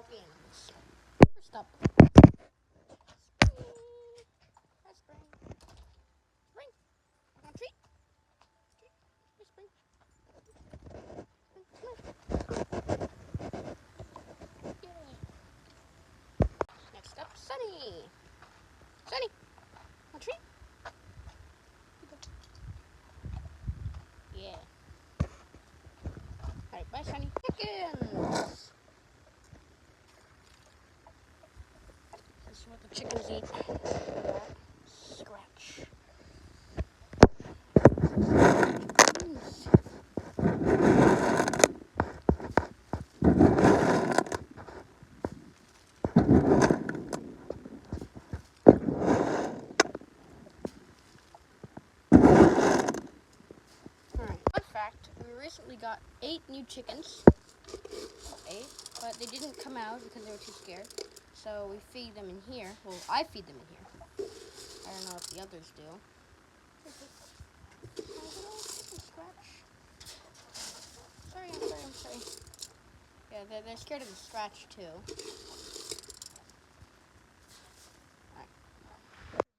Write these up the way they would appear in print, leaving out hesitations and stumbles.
three animals. First up, Spring. Hi, Spring. Spring, I want a treat. Treat. Hey, Spring. Yay. Next up, Sunny. Sunny, want a treat? Yeah. Alright, bye, Sunny. Chickens. This is what the chickens eat. Scratch. Alright, fun fact, we recently got 8 new chickens. 8, but they didn't come out because they were too scared. So we feed them in here. Well, I feed them in here. I don't know if the others do. Scratch. Sorry, I'm sorry. Yeah, they're scared of the scratch too. Alright. Enjoy your scratch.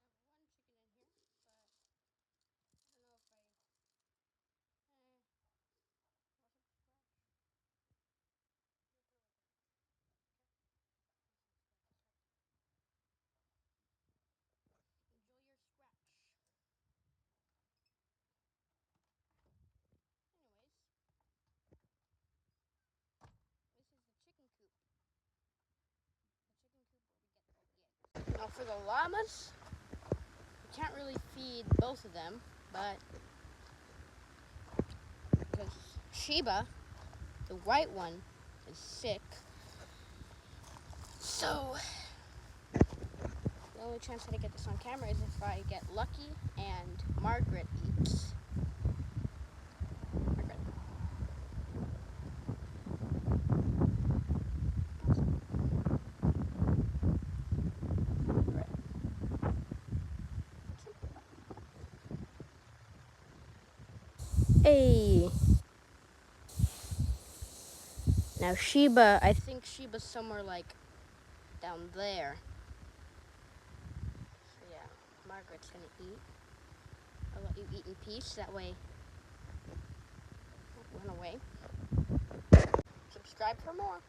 Anyways, this is the chicken coop. The chicken coop where we get all the eggs. Now for the llamas, we can't really feed both of them, but because Sheba, the white one, is sick. So the only chance that I get this on camera is if I get lucky and Margaret eats. Margaret. Hey. Now Sheba, I think Sheba's somewhere like down there. So yeah, Margaret's gonna eat. I'll let you eat in peace, that way don't run away. Subscribe for more.